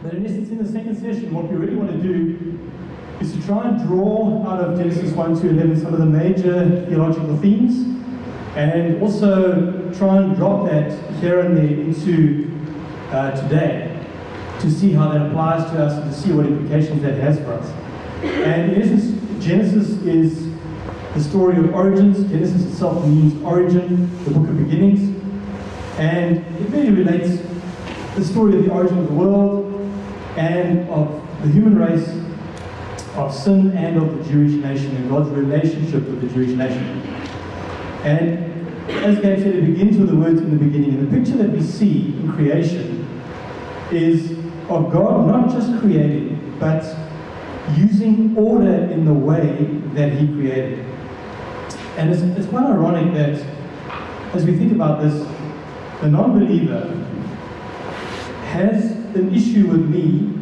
But in essence, in the second session, what we really want to do is to try and draw out of Genesis 1 to 11 some of the major theological themes, and also try and drop that here and there into today, to see how that applies to us and to see what implications that has for us. And in essence, Genesis is the story of origins. Genesis itself means origin, the book of beginnings, and it really relates the story of the origin of the world and of the human race, of sin, and of the Jewish nation and God's relationship with the Jewish nation. And as Gabe said, it begins with the words in the beginning. And the picture that we see in creation is of God not just creating, but using order in the way that He created. And it's quite ironic that as we think about this, the non-believer has an issue with me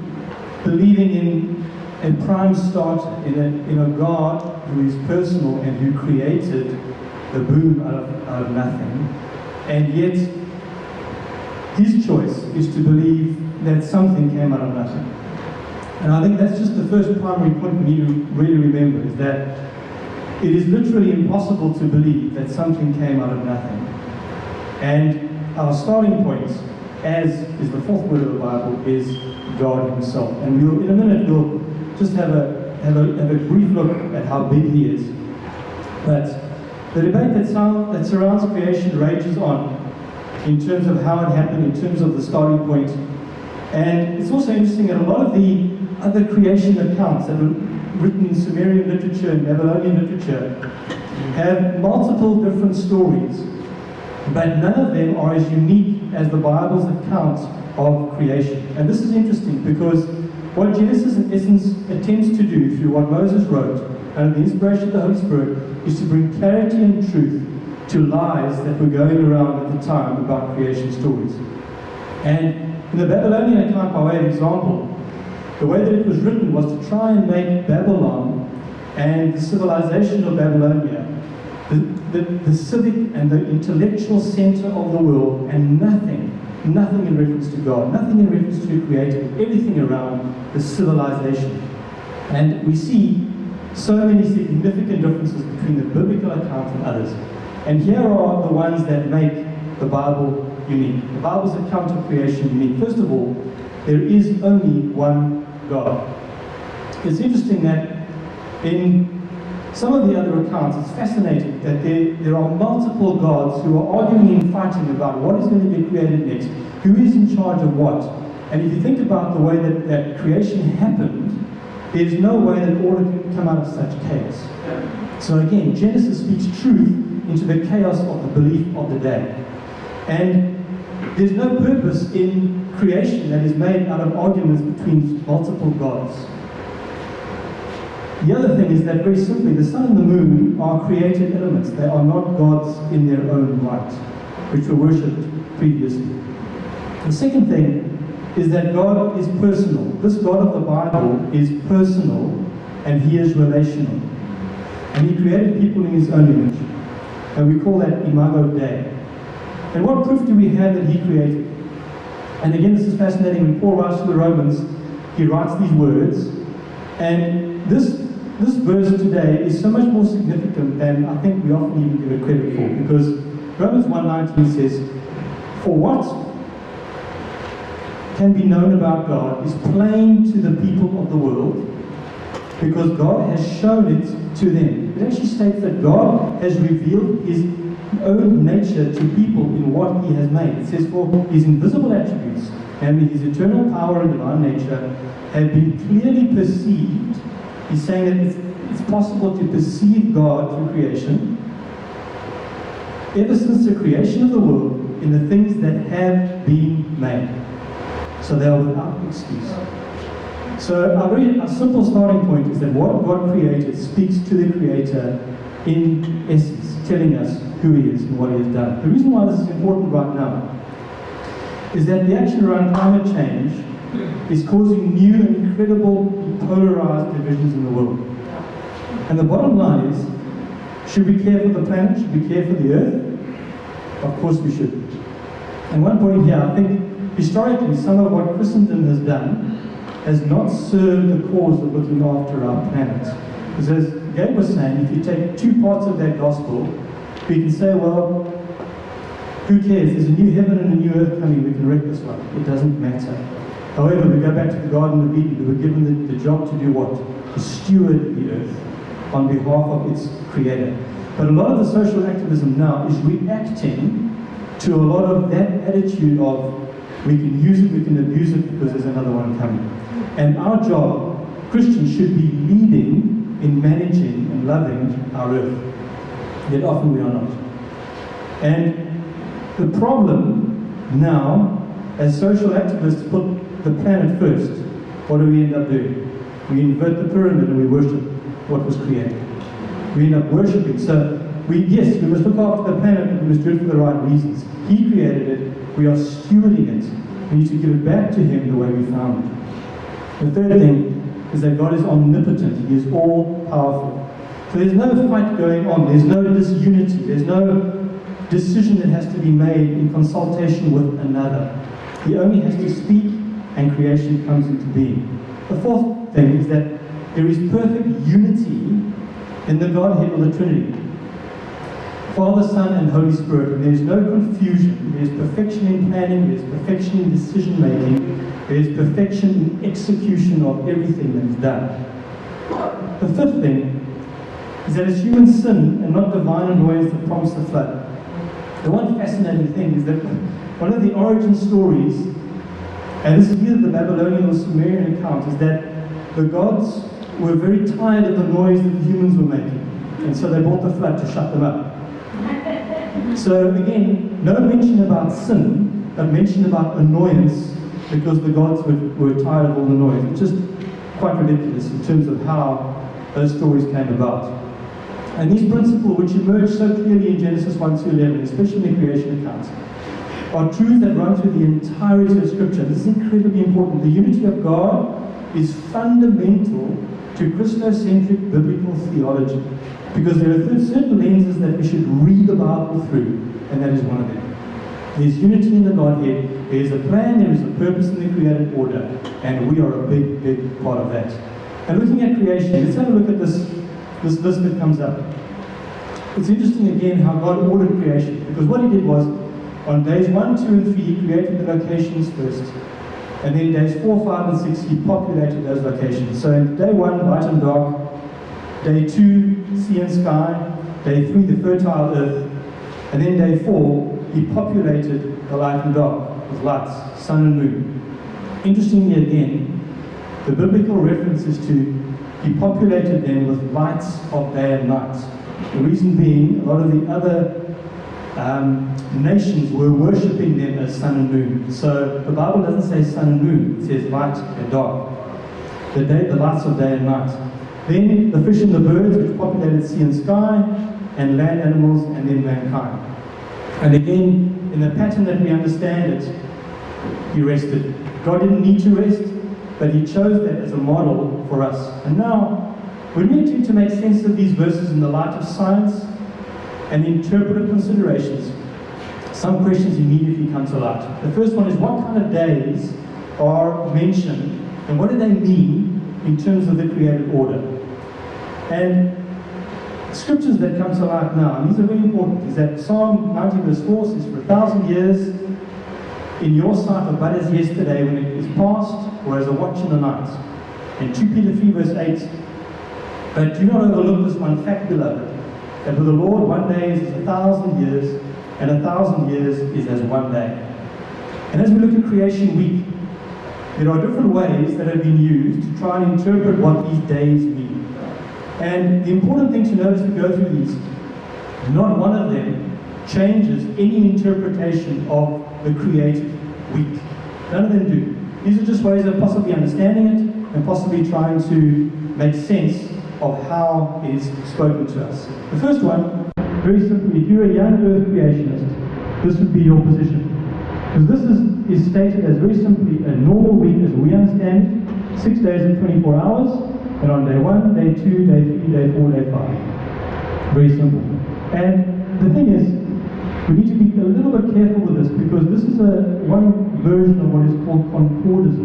believing in a prime starter, in a God who is personal and who created the boom out of nothing. And yet, his choice is to believe that something came out of nothing. And I think that's just the first primary point we need to really remember, is that it is literally impossible to believe that something came out of nothing. And our starting point, as is the fourth word of the Bible, is God Himself. And we'll, in a minute, we'll just have a brief look at how big He is. But the debate that surrounds creation rages on in terms of how it happened, in terms of the starting point. And it's also interesting that a lot of the other creation accounts that were written in Sumerian literature and Babylonian literature have multiple different stories, but none of them are as unique as the Bible's account of creation. And this is interesting because what Genesis in essence attempts to do through what Moses wrote under the inspiration of the Holy Spirit is to bring clarity and truth to lies that were going around at the time about creation stories. And in the Babylonian account, by way of example, the way that it was written was to try and make Babylon and the civilization of Babylonia the civic and the intellectual center of the world, and nothing in reference to God, nothing in reference to Creator, everything around the civilization. And we see so many significant differences between the biblical account and others. And here are the ones that make the Bible unique. The Bible's account of creation unique. First of all, there is only one God. It's interesting that in some of the other accounts, it's fascinating that there are multiple gods who are arguing and fighting about what is going to be created next, who is in charge of what. And if you think about the way that creation happened, there's no way that order can come out of such chaos. So again, Genesis speaks truth into the chaos of the belief of the day. And there's no purpose in creation that is made out of arguments between multiple gods. The other thing is that, very simply, the sun and the moon are created elements. They are not gods in their own right, which were worshipped previously. The second thing is that God is personal. This God of the Bible is personal, and He is relational. And He created people in His own image. And we call that Imago Dei. And what proof do we have that He created? And again, this is fascinating. When Paul writes to the Romans, he writes these words. And this verse today is so much more significant than I think we often even give it credit for. Because Romans 1:19 says, "For what can be known about God is plain to the people of the world, because God has shown it to them." It actually states that God has revealed His own nature to people in what He has made. It says, "For His invisible attributes, namely His eternal power and divine nature, have been clearly perceived." He's saying that it's possible to perceive God through creation, ever since the creation of the world, in the things that have been made. So they are without excuse. So our simple starting point is that what God created speaks to the Creator in essence, telling us who He is and what He has done. The reason why this is important right now is that the action around climate change is causing new and incredible polarized divisions in the world. And the bottom line is, should we care for the planet? Should we care for the earth? Of course we should. And one point here, I think historically, some of what Christendom has done has not served the cause of looking after our planet. Because as Gabe was saying, if you take two parts of that gospel, we can say, well, who cares? There's a new heaven and a new earth coming. We can wreck this one. It doesn't matter. However, we go back to the Garden of Eden. We were given the job to do what? To steward the earth on behalf of its creator. But a lot of the social activism now is reacting to a lot of that attitude of we can use it, we can abuse it because there's another one coming. And our job, Christians, should be leading in managing and loving our earth. Yet often we are not. And the problem now, as social activists put the planet first, what do we end up doing? We invert the pyramid and we worship what was created. We end up worshipping. So, yes, we must look after the planet, but we must do it for the right reasons. He created it, we are stewarding it. We need to give it back to Him the way we found it. The third thing is that God is omnipotent, He is all-powerful. So there's no fight going on, there's no disunity, there's no decision that has to be made in consultation with another. He only has to speak and creation comes into being. The fourth thing is that there is perfect unity in the Godhead of the Trinity. Father, Son, and Holy Spirit. And there's no confusion. There's perfection in planning, there's perfection in decision making, there's perfection in execution of everything that is done. The fifth thing is that it's human sin and not divine annoyance that prompts the flood. The one fascinating thing is that one of the origin stories, and this is either the Babylonian or Sumerian account, is that the gods were very tired of the noise that the humans were making. And so they brought the flood to shut them up. So again, no mention about sin, but mention about annoyance because the gods were tired of all the noise. It's just quite ridiculous in terms of how those stories came about. And these principles, which emerge so clearly in Genesis 1-11, especially in the creation accounts, are truths that run through the entirety of Scripture. This is incredibly important. The unity of God is fundamental to Christocentric biblical theology, because there are certain lenses that we should read the Bible through, and that is one of them. There's unity in the Godhead, there's a plan, there is a purpose in the created order, and we are a big, big part of that. And looking at creation, let's have a look at this list that comes up. It's interesting again how God ordered creation, because what He did was, on days 1, 2, and 3, He created the locations first. And then days 4, 5, and 6, He populated those locations. So in day 1, light and dark. Day 2, sea and sky. Day 3, the fertile earth. And then day 4, He populated the light and dark with lights, sun and moon. Interestingly again, the biblical reference is to He populated them with lights of day and night. The reason being, a lot of the other nations were worshipping them as sun and moon. So the Bible doesn't say sun and moon, it says light and dark. The lights of day and night. Then the fish and the birds, which populated sea and sky, and land animals, and then mankind. And again, in the pattern that we understand it, He rested. God didn't need to rest, but He chose that as a model for us. And now, when we attempt to make sense of these verses in the light of science and interpretive considerations, some questions immediately come to light. The first one is, what kind of days are mentioned, and what do they mean in terms of the created order? And scriptures that come to light now, and these are very important, is that Psalm 90 verse 4 says, for 1,000 years in your sight are but as yesterday when it is past, or as a watch in the night. And 2 Peter 3 verse 8, but do not overlook this one fact, beloved, that with the Lord 1 day is as 1,000 years, and 1,000 years is as 1 day. And as we look at Creation Week, there are different ways that have been used to try and interpret what these days mean. And the important thing to note as we go through these, not one of them changes any interpretation of the created week. None of them do. These are just ways of possibly understanding it and possibly trying to make sense of how it is spoken to us. The first one, very simply, if you're a young earth creationist, this would be your position. Because this is stated as very simply a normal week as we understand it, 6 days and 24 hours, and on day 1, day 2, day 3, day 4, day 5. Very simple. And the thing is, we need to be a little bit careful with this, because this is one version of what is called concordism,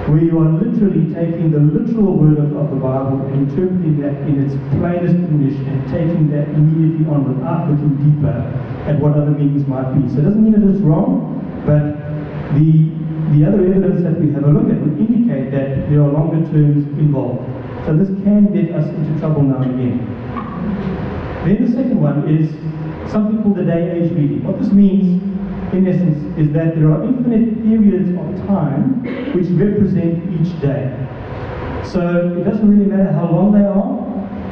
where you are literally taking the literal word of the Bible and interpreting that in its plainest English and taking that immediately on without looking deeper at what other meanings might be. So it doesn't mean that it's wrong, but the other evidence that we have a look at would indicate that there are longer terms involved. So this can get us into trouble now and again. Then the second one is something called the day-age reading. What this means, in essence, is that there are infinite periods of time which represent each day. So it doesn't really matter how long they are,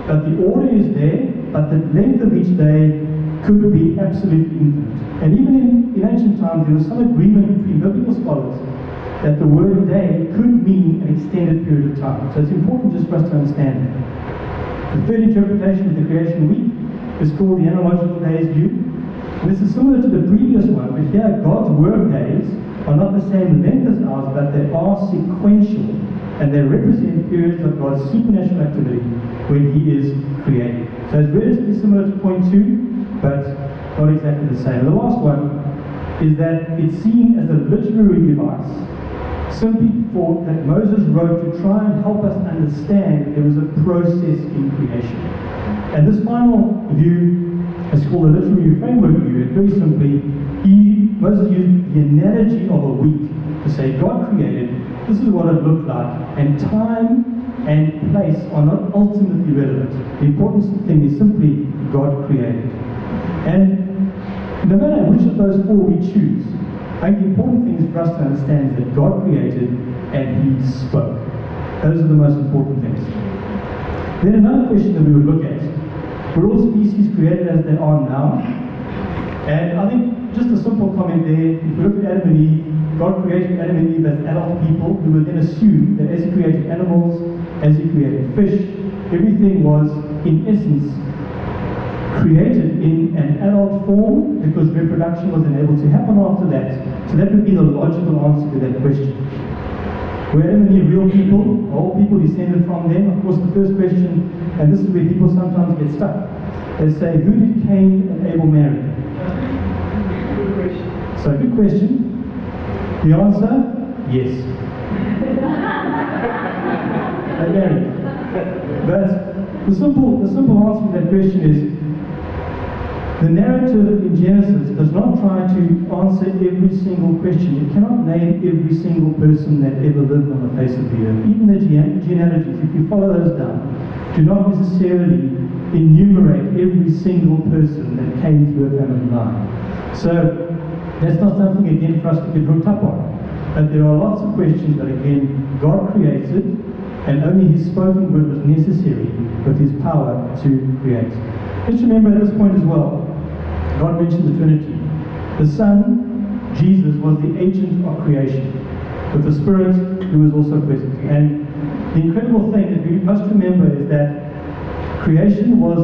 but the order is there, but the length of each day could be absolutely infinite. And even in ancient times, there was some agreement between biblical scholars that the word day could mean an extended period of time. So it's important just for us to understand that. The third interpretation of the creation week is called the analogical days view. And this is similar to the previous one, but here God's work days are not the same length as ours, but they are sequential, and they represent periods of God's supernatural activity when He is creating. So it's relatively similar to point 2, but not exactly the same. The last one is that it's seen as a literary device, simply for that Moses wrote to try and help us understand that there was a process in creation. And this final view is called the literary framework view. And very simply, Moses used the analogy of a week to say God created, this is what it looked like, and time and place are not ultimately relevant. The important thing is simply God created. And no matter which of those four we choose, I think the important thing is for us to understand is that God created and He spoke. Those are the most important things. Then another question that we would look at, were all species created as they are now? And I think just a simple comment there, if you look at Adam and Eve, God created Adam and Eve as adult people who would then assume that as He created animals, as He created fish, everything was, in essence, created in an adult form because reproduction was unable to happen after that. So that would be the logical answer to that question. Were Adam and Eve real people? All people descended from them? Of course, the first question, and this is where people sometimes get stuck. They say, who did Cain and Abel marry? Good question. So, good question. The answer, yes. They married. But the simple answer to that question is, the narrative in Genesis does not try to answer every single question. It cannot name every single person that ever lived on the face of the earth. Even the genealogies, if you follow those down, do not necessarily enumerate every single person that came through a family line. So that's not something, again, for us to get hooked up on. But there are lots of questions that, again, God created, and only His spoken word was necessary with His power to create. Let's remember at this point as well, God mentioned the Trinity. The Son, Jesus, was the agent of creation, with the Spirit who was also present. And the incredible thing that we must remember is that creation was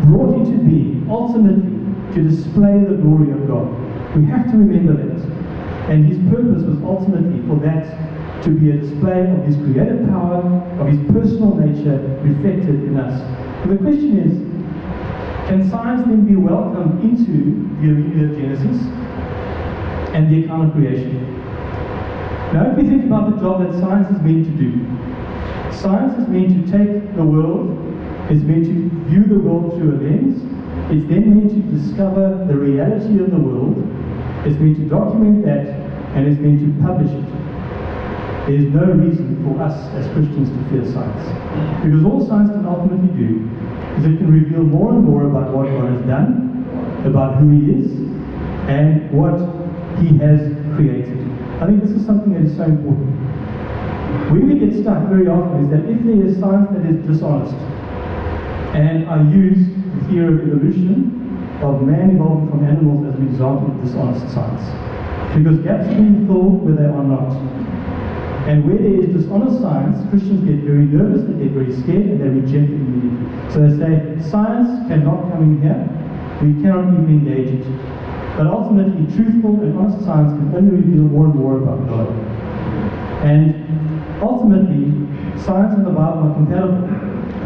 brought into being, ultimately, to display the glory of God. We have to remember that. And His purpose was ultimately for that to be a display of His creative power, of His personal nature reflected in us. And the question is, can science then be welcomed into the arena of Genesis and the account of creation? Now, if we think about the job that science is meant to do, science is meant to take the world, it's meant to view the world through a lens, it's then meant to discover the reality of the world, it's meant to document that, and it's meant to publish it. There is no reason for us as Christians to fear science. Because all science can ultimately do is it can reveal more and more about what God has done, about who He is, and what He has created. I think this is something that is so important. Where we get stuck very often is that if there is science that is dishonest, and I use the theory of evolution, of man evolving from animals as an example of dishonest science. Because gaps are being filled where they are not. And where there is dishonest science, Christians get very nervous, they get very scared, and they reject it immediately. So they say, science cannot come in here, we cannot even engage it. But ultimately, truthful and honest science can only reveal more and more about God. And ultimately, science and the Bible are compatible,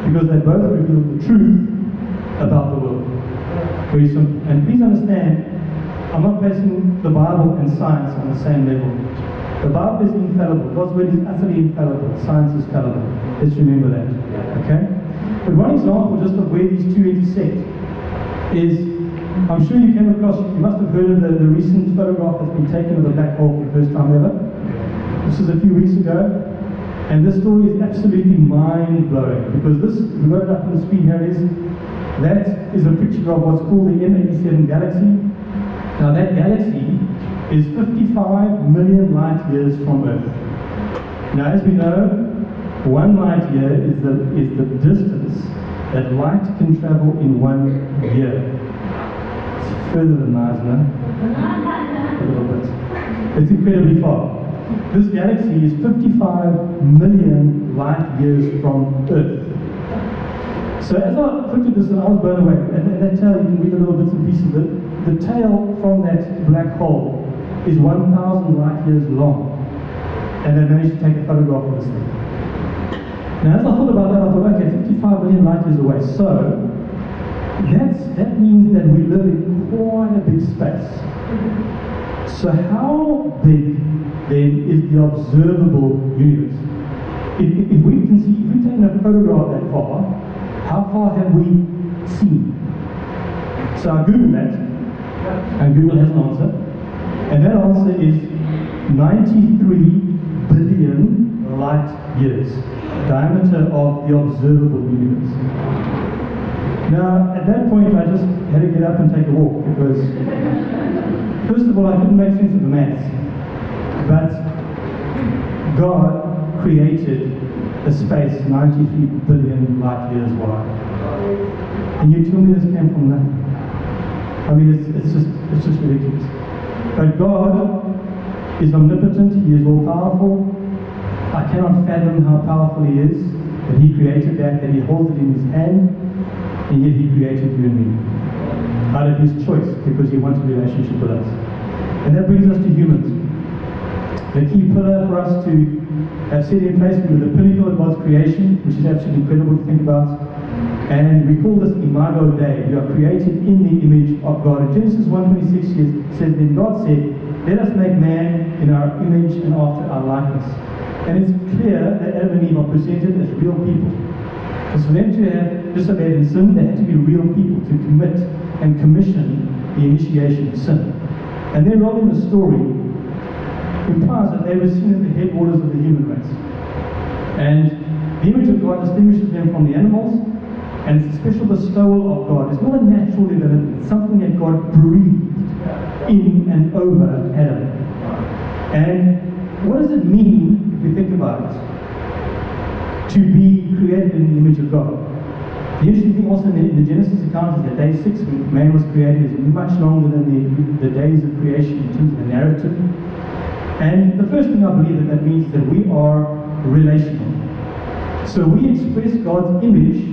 because they both reveal the truth about the world. Very simple. And please understand, I'm not placing the Bible and science on the same level. The Bible is infallible. God's word is utterly infallible. Science is fallible. Let's remember that. Okay? But one example just of where these two intersect is, I'm sure you came across, you must have heard of the recent photograph that's been taken of the black hole for the first time ever. This is a few weeks ago. And this story is absolutely mind-blowing, because this, we got it up on the screen, here it is. That is a picture of what's called the M87 galaxy. Now that galaxy is 55 million light years from Earth. Now as we know, 1 light year is the distance that light can travel in 1 year. It's further than Meisner, a little bit. It's incredibly far. This galaxy is 55 million light years from Earth. So as I looked at this, and I was blown away, and that tail, you can read the little bits and pieces of it. The tail from that black hole is 1,000 light years long, and they managed to take a photograph of this thing. Now as I thought about that, I thought, okay, 55 million light years away, so that means that we live in quite a big space. So how big then is the observable universe? If we've taken a photograph that far, how far have we seen? So I Googled that, and Google has an answer, and that answer is 93 billion light years, diameter of the observable universe. Now, at that point, I just had to get up and take a walk, because first of all, I couldn't make sense of the maths. But God created a space 93 billion light years wide. And you tell me this came from nothing? I mean, it's just ridiculous. But God is omnipotent. He is all powerful. I cannot fathom how powerful He is. That He created that He holds it in His hand, and yet He created you and me out of His choice, because He wants a relationship with us. And that brings us to humans. The key pillar for us to have set in place, we were the pinnacle of God's creation, which is absolutely incredible to think about. And we call this Imago Dei. We are created in the image of God. In Genesis 1:26 says, then God said, let us make man in our image and after our likeness. And it's clear that Adam and Eve are presented as real people. Because for them to have disobeyed and sinned, they had to be real people to commit and commission the initiation of sin. And their role in the story implies that they were seen as the headwaters of the human race. And the image of God distinguishes them from the animals, and it's a special bestowal of God. It's not a natural development, it's something that God breathed in and over Adam. And what does it mean, if you think about it, to be created in the image of God? The interesting thing also in the Genesis account is that day 6, when man was created, is much longer than the days of creation in terms of the narrative. And the first thing I believe that means is that we are relational. So we express God's image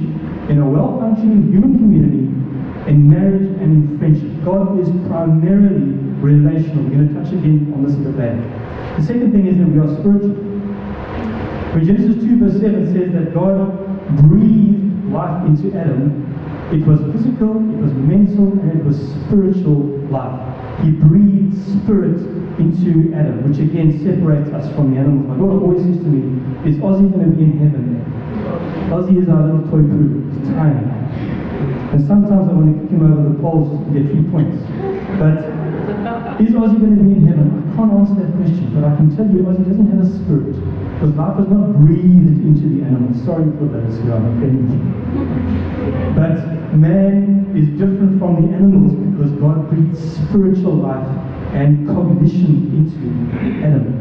in a well-functioning human community, in marriage and in friendship. God is primarily relational. We're going to touch again on this a bit later. The second thing is that we are spiritual. When Genesis 2 verse 7 says that God breathed life into Adam, it was physical, it was mental, and it was spiritual life. He breathed spirit into Adam, which again separates us from the animals. My daughter always says to me, is Ozzy going to be in heaven? Ozzy is our little toy poo. He's tiny. And sometimes I want to kick him over the poles just to get 3 points. But is Ozzy going to be in heaven? I can't answer that question, but I can tell you Ozzy doesn't have a spirit, because life was not breathed into the animals. Sorry for those who are offended. But man is different from the animals because God breathed spiritual life and cognition into Adam.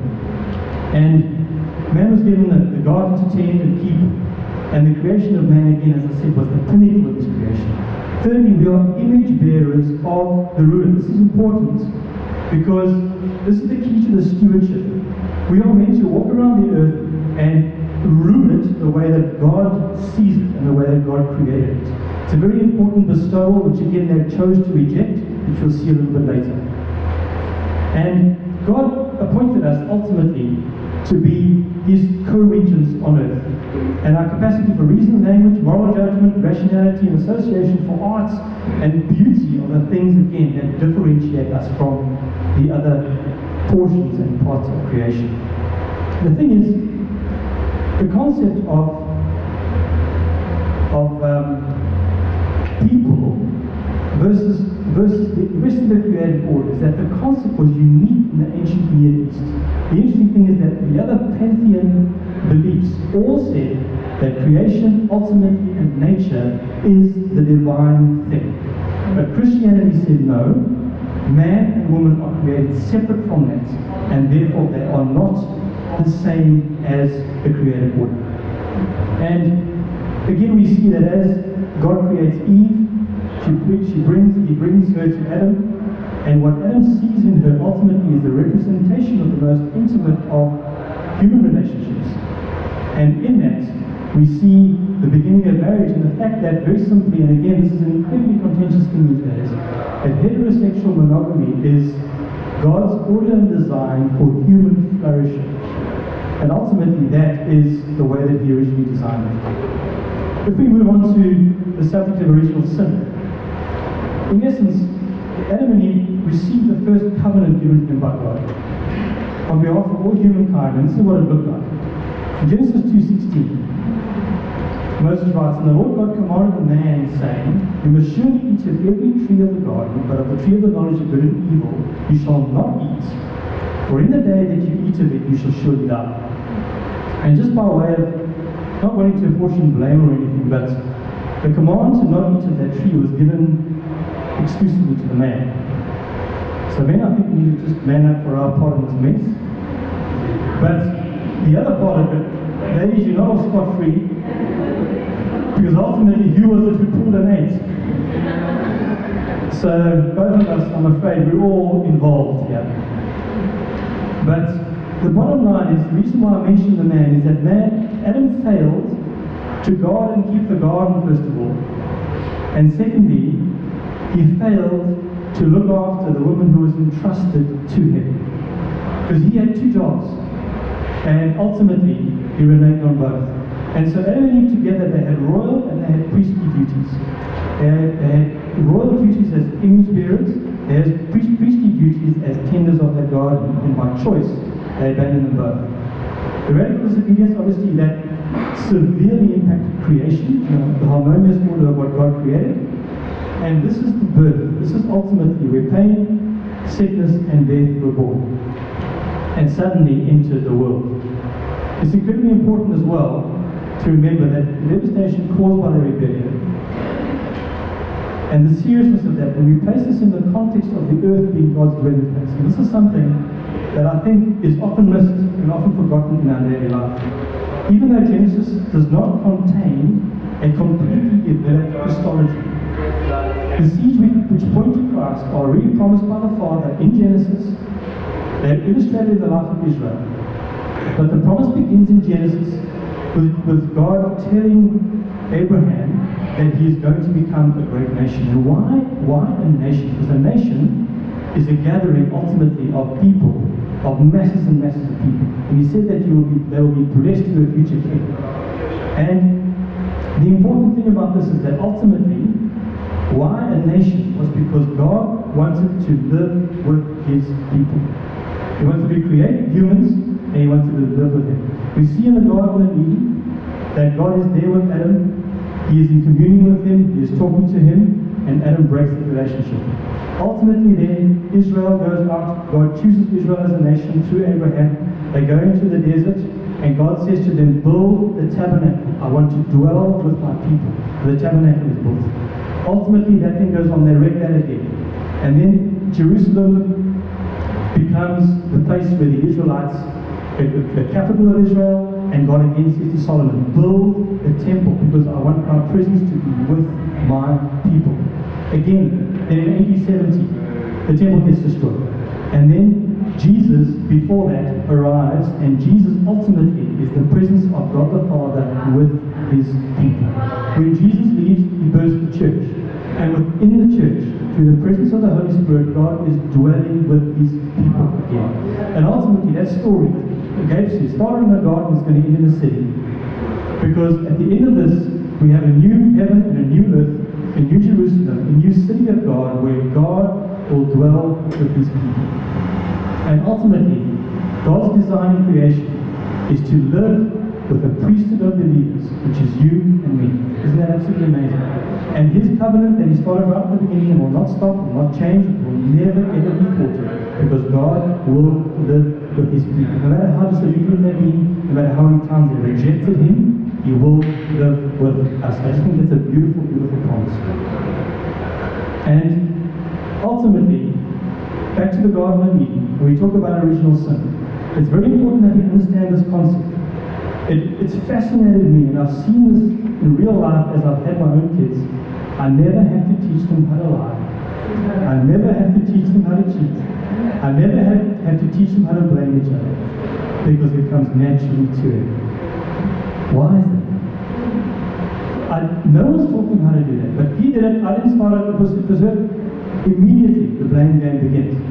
And man was given the garden to tend and keep, and the creation of man, again, as I said, was the pinnacle of his creation. Thirdly, we are image bearers of the ruler. This is important because this is the key to the stewardship. We are meant to walk around the earth and rule it the way that God sees it and the way that God created it. It's a very important bestowal, which again they chose to reject, which we'll see a little bit later. And God appointed us ultimately to be his co-regents on earth. And our capacity for reason, language, moral judgment, rationality, and association for arts and beauty are the things, again, that differentiate us from the other portions and parts of creation. The thing is, the concept of people versus the rest of the created order is that the concept was unique in the ancient Near East. The interesting thing is that the other pantheon beliefs all said that creation ultimately and nature is the divine thing. But Christianity said no, man and woman are created separate from that, and therefore they are not the same as the created order. And again we see that as God creates Eve, he brings her to Adam, and what Adam sees in her ultimately is the representation of the most intimate of human relationships. And in that, we see the beginning of marriage and the fact that, very simply, and again, this is an incredibly contentious thing these days, that heterosexual monogamy is God's order and design for human flourishing. And ultimately, that is the way that he originally designed it. If we move on to the subject of original sin, in essence, Adam and Eve received the first covenant given to them by God on behalf of all humankind, and this is what it looked like. In Genesis 2:16, Moses writes, "And the Lord God commanded the man, saying, You must surely eat of every tree of the garden, but of the tree of the knowledge of good and evil you shall not eat, for in the day that you eat of it you shall surely die." And just by way of, not wanting to apportion blame or anything, but the command to not eat of that tree was given exclusively to the man. So men, I think we need to just man up for our part in this mess. But the other part of it, ladies, you're not all scot-free, because ultimately who was it who pulled an ate? So both of us, I'm afraid, we're all involved here. But the bottom line is, the reason why I mentioned the man is that Adam failed to guard and keep the garden, first of all. And secondly, he failed to look after the woman who was entrusted to him. Because he had two jobs. And ultimately, he reneged on both. And so Adam and Eve together, they had royal and they had priestly duties. They had royal duties as image bearers. They had priestly duties as tenders of that garden. And by choice, they abandoned them both. The radical disobedience, obviously, that severely impacted creation, the harmonious order of what God created. And this is the birth. This is ultimately where pain, sickness, and death were born, and suddenly entered the world. It's incredibly important as well to remember that the devastation caused by the rebellion and the seriousness of that, when we place this in the context of the earth being God's dwelling place. And this is something that I think is often missed and often forgotten in our daily life. Even though Genesis does not contain a completely developed Christology, the seeds which point to Christ are already promised by the Father in Genesis. They're illustrated in the life of Israel. But the promise begins in Genesis with God telling Abraham that he is going to become a great nation. And why a nation? Because a nation is a gathering ultimately of people, of masses and masses of people. And he said that they will be blessed through a future king. And the important thing about this is that ultimately, why a nation was because God wanted to live with his people. He wanted to create humans, and he wanted to live with them. We see in the Garden of Eden that God is there with Adam. He is in communion with him, he is talking to him, and Adam breaks the relationship. Ultimately then, Israel goes out. God chooses Israel as a nation through Abraham. They go into the desert, and God says to them, build the tabernacle. I want to dwell with my people. The tabernacle is built. Ultimately, that thing goes on, they wreck that again. And then Jerusalem becomes the place where the Israelites, the capital of Israel, and God again says to Solomon, build the temple because I want my presence to be with my people. Again, then in AD 70, the temple gets destroyed. And then Jesus, before that, arrives, and Jesus ultimately is the presence of God the Father with his people. When Jesus leaves, he births the church. And within the church, through the presence of the Holy Spirit, God is dwelling with his people again. And ultimately, that story Agape started in a garden, is going to end in a city. Because at the end of this, we have a new heaven and a new earth, a new Jerusalem, a new city of God, where God will dwell with his people. And ultimately, God's design in creation is to live with a priesthood of believers, which is you and me. Isn't that absolutely amazing? And his covenant that he started right at the beginning will not stop, will not change, will never ever be thwarted, because God will live with his people. No matter how disobedient they've been, no matter how many times they rejected him, he will live with us. I just think that's a beautiful, beautiful promise. And ultimately, back to the Garden of Eden, when we talk about original sin, it's very important that we understand this concept. It's fascinated me, and I've seen this in real life as I've had my own kids. I never have to teach them how to lie. I never have to teach them how to cheat. I never have to teach them how to blame each other, because it comes naturally to it. Why is that? No one's taught them how to do that, but he did it. I didn't start it because it was immediately the blame game begins.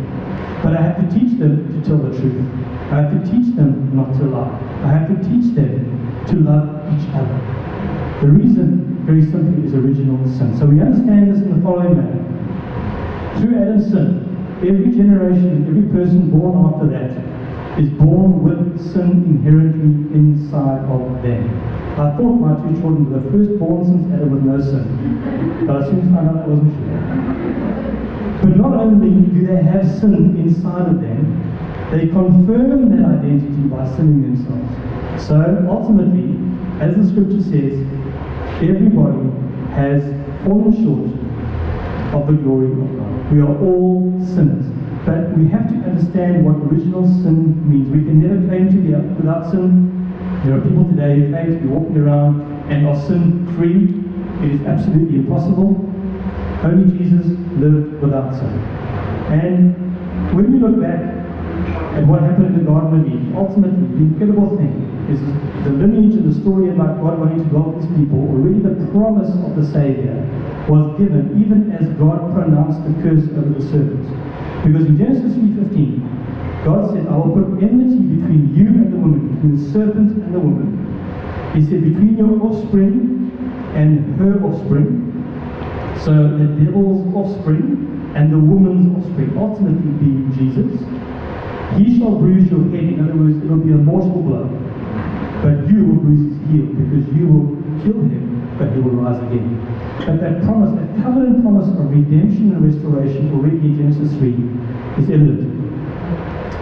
But I have to teach them to tell the truth. I have to teach them not to lie. I have to teach them to love each other. The reason, very simply, is original sin. So we understand this in the following manner. Through Adam's sin, every generation, every person born after that is born with sin inherently inside of them. I thought my two children were the first born since Adam with no sin, but I soon found out that wasn't true. But not only do they have sin inside of them, they confirm that identity by sinning themselves. So ultimately, as the scripture says, everybody has fallen short of the glory of God. We are all sinners. But we have to understand what original sin means. We can never claim to be without sin. There are people today who claim to be walking around and are sin-free. It is absolutely impossible. Only Jesus lived without sin. And when we look back at what happened in the Garden of Eden, ultimately the incredible thing is the lineage and the story about God wanting to dwell with his people. Already the promise of the Savior was given even as God pronounced the curse over the serpent. Because in Genesis 3:15, God said, I will put enmity between you and the woman, between the serpent and the woman. He said, between your offspring and her offspring. So the devil's offspring and the woman's offspring, ultimately being Jesus. He shall bruise your head. In other words, it will be a mortal blow. But you will bruise his heel, because you will kill him, but he will rise again. But that promise, that covenant promise of redemption and restoration already in Genesis 3 is evident.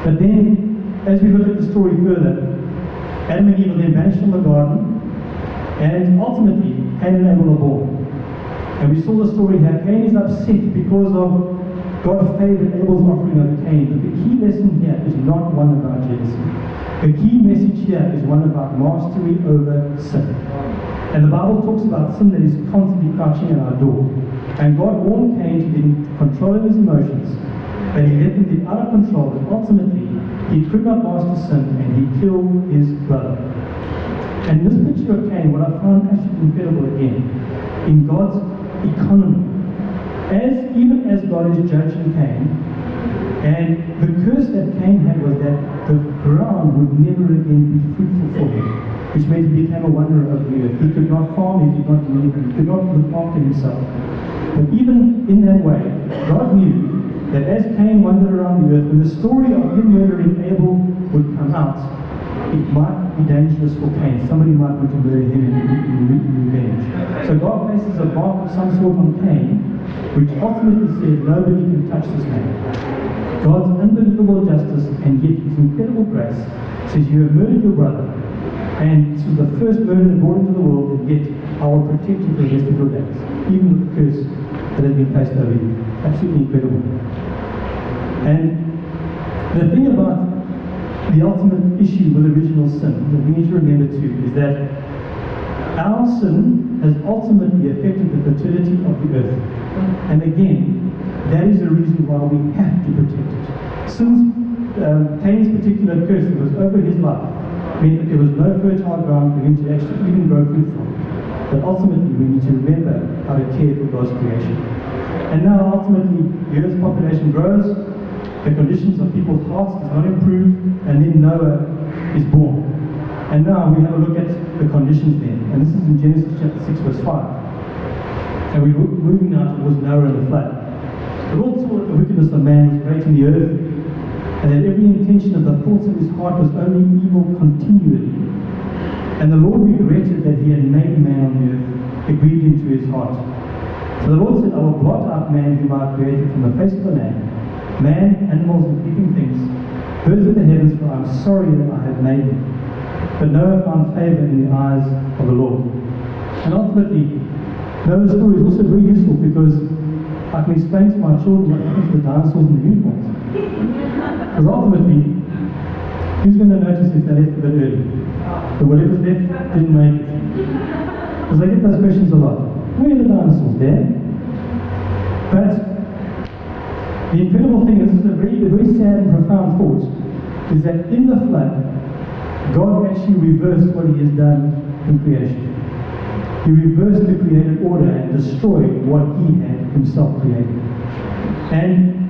But then, as we look at the story further, Adam and Eve are then banished from the garden, and ultimately Cain and Abel are born. And we saw the story here. Cain is upset because of God favored Abel's offering over Cain. But the key lesson here is not one about jealousy. The key message here is one about mastery over sin. And the Bible talks about sin that is constantly crouching at our door. And God warned Cain to be in control of his emotions, but he let them get out of control, and ultimately he could not master sin and he killed his brother. And this picture of Cain, what I found actually incredible again, in God's economy, even as God is judging Cain, and the curse that Cain had was that the ground would never again be fruitful for him, which meant he became a wanderer of the earth. He could not farm, he could not do anything, he could not look after himself. But even in that way, God knew that as Cain wandered around the earth, when the story of him murdering Abel would come out, it might be dangerous for Cain. Somebody might want to murder him in revenge. So God places a mark of some sort on Cain, which ultimately says nobody can touch this man. God's unbelievable justice and yet his incredible grace says, you have murdered your brother, and this was the first murder that brought into the world, and yet I will protect you for the rest of your days, even with the curse that has been placed over you. Absolutely incredible. And the thing about the ultimate issue with original sin that we need to remember too is that our sin has ultimately affected the fertility of the earth. And again, that is the reason why we have to protect it. Since Cain's particular curse that was over his life meant that there was no fertile ground for him to actually even grow fruit from. But ultimately, we need to remember how to care for God's creation. And now, ultimately, the Earth's population grows, the conditions of people's hearts does not improve, and then Noah is born. And now we have a look at the conditions then. And this is in Genesis chapter 6, verse 5. And we're moving now towards Noah and the flood. The Lord saw that the wickedness of man was great in the earth, and that every intention of the thoughts of his heart was only evil continually. And the Lord regretted that he had made man on the earth. It grieved him to his heart. So the Lord said, I will blot out man whom I have created from the face of the land, man, animals, and creeping things, birds of the heavens, for I am sorry that I have made them. But Noah found favor in the eyes of the Lord. And ultimately, Noah's story is also very useful because I can explain to my children what happened to the dinosaurs and the unicorns. Because ultimately, who's going to notice if they left a bit early? But whatever's left didn't make it. Because I get those questions a lot. Where are the dinosaurs? There? But the incredible thing, and this is a very sad and profound thought, is that in the flood, God actually reversed what he has done in creation. He reversed the created order and destroyed what he had himself created. And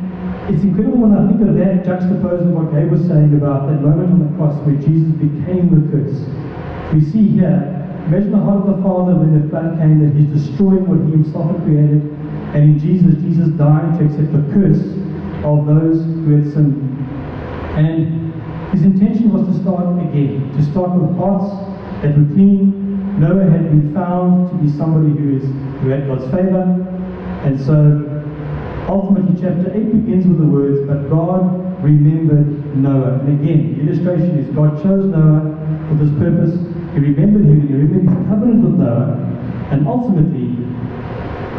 it's incredible when I think of that juxtaposed with what Gabe was saying about that moment on the cross where Jesus became the curse. We see here, imagine the heart of the Father when the flood came, that he's destroying what he himself had created. And in Jesus died to accept the curse of those who had sinned. And his intention was to start again, to start with hearts that were clean. Noah had been found to be somebody who had God's favor. And so, ultimately, chapter 8 begins with the words, but God remembered Noah. And again, the illustration is God chose Noah for this purpose. He remembered him, and he remembered his covenant with Noah. And ultimately,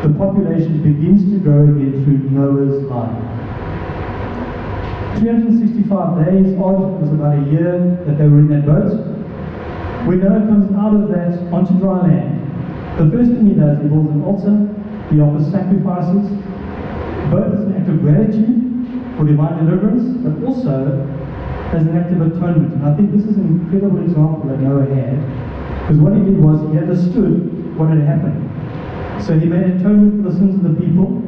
the population begins to grow again through Noah's life. 365 days odd, it was about a year that they were in that boat. When Noah comes out of that onto dry land, the first thing he does, he builds an altar, he offers sacrifices, both as an act of gratitude for divine deliverance, but also as an act of atonement. And I think this is an incredible example that Noah had, because what he did was he understood what had happened. So he made atonement for the sins of the people,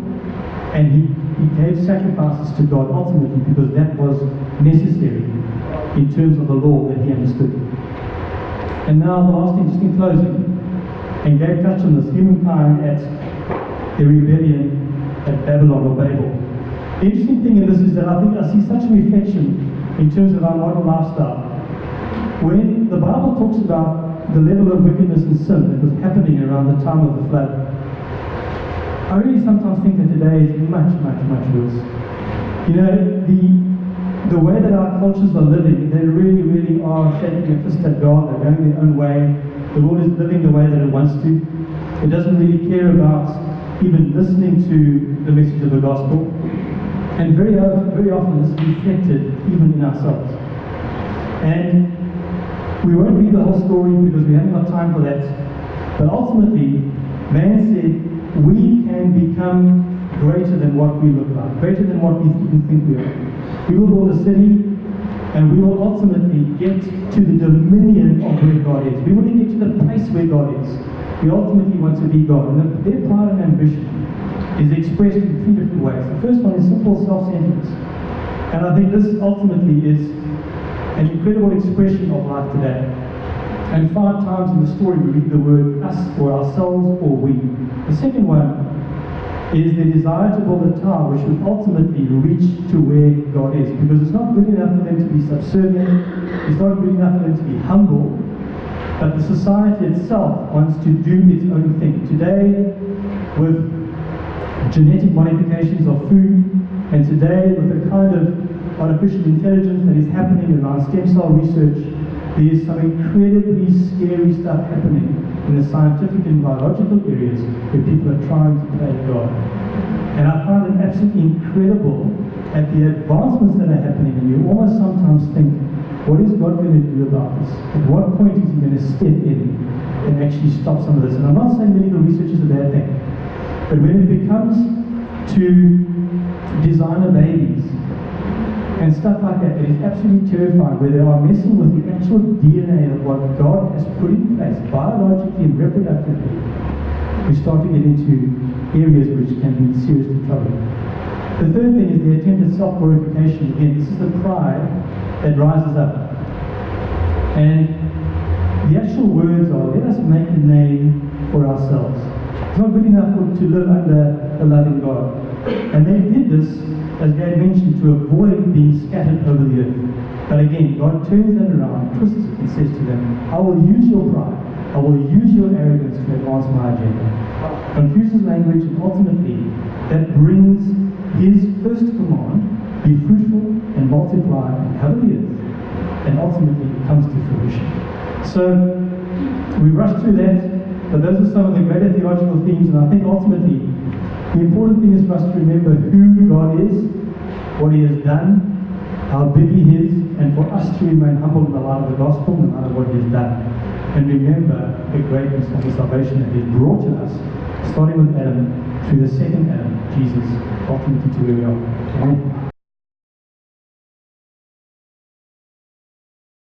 and he gave sacrifices to God ultimately because that was necessary in terms of the law that he understood. And now the last thing, just in closing, and Gabe touched on this, humankind at the rebellion at Babylon or Babel. The interesting thing in this is that I think I see such a reflection in terms of our modern lifestyle. When the Bible talks about the level of wickedness and sin that was happening around the time of the flood, I really sometimes think that today is much, much, much worse. You know, the way that our cultures are living, they really, really are shaking a fist at God. They're going their own way. The world is living the way that it wants to. It doesn't really care about even listening to the message of the gospel. And very often this is reflected even in ourselves. And we won't read the whole story because we haven't got time for that. But ultimately, man said, we can become greater than what we look like, greater than what we even think we are. We will build a city, and we will ultimately get to the dominion of where God is. We want to get to the place where God is. We ultimately want to be God. And their pride and ambition is expressed in three different ways. The first one is simple self-centeredness. And I think this ultimately is an incredible expression of life today. And 5 times in the story we read the word us or ourselves or we. The second one is the desire to build a tower which will ultimately reach to where God is. Because it's not good enough for them to be subservient, it's not good enough for them to be humble, but the society itself wants to do its own thing. Today, with genetic modifications of food, and today with the kind of artificial intelligence that is happening around stem cell research, there is some incredibly scary stuff happening in the scientific and biological areas where people are trying to play God. And I find it absolutely incredible at the advancements that are happening, and you almost sometimes think, what is God going to do about this? At what point is he going to step in and actually stop some of this? And I'm not saying medical research is a bad thing, but when it becomes to designer babies and stuff like that, it is absolutely terrifying, where they are messing with the actual DNA of what God has put in place, biologically and reproductively. We start to get into areas which can be seriously troubling. The third thing is the attempt at self-glorification. Again, this is the pride that rises up. And the actual words are, let us make a name for ourselves. It's not good enough to live under a loving God. And they did this, as Gad mentioned, to avoid being scattered over the earth. But again, God turns that around, twists it, and says to them, I will use your pride, I will use your arrogance to advance my agenda. Confuses language, and ultimately, that brings his first command, be fruitful and multiply and cover the earth. And ultimately, it comes to fruition. So, we've rushed through that, but those are some of the greater theological themes, and I think ultimately, the important thing is for us to remember who God is, what he has done, how big he is, and for us to remain humble in the light of the gospel and the light of what he has done. And remember the greatness of the salvation that he has brought to us, starting with Adam, through the second Adam, Jesus, ultimately to where we are. Amen.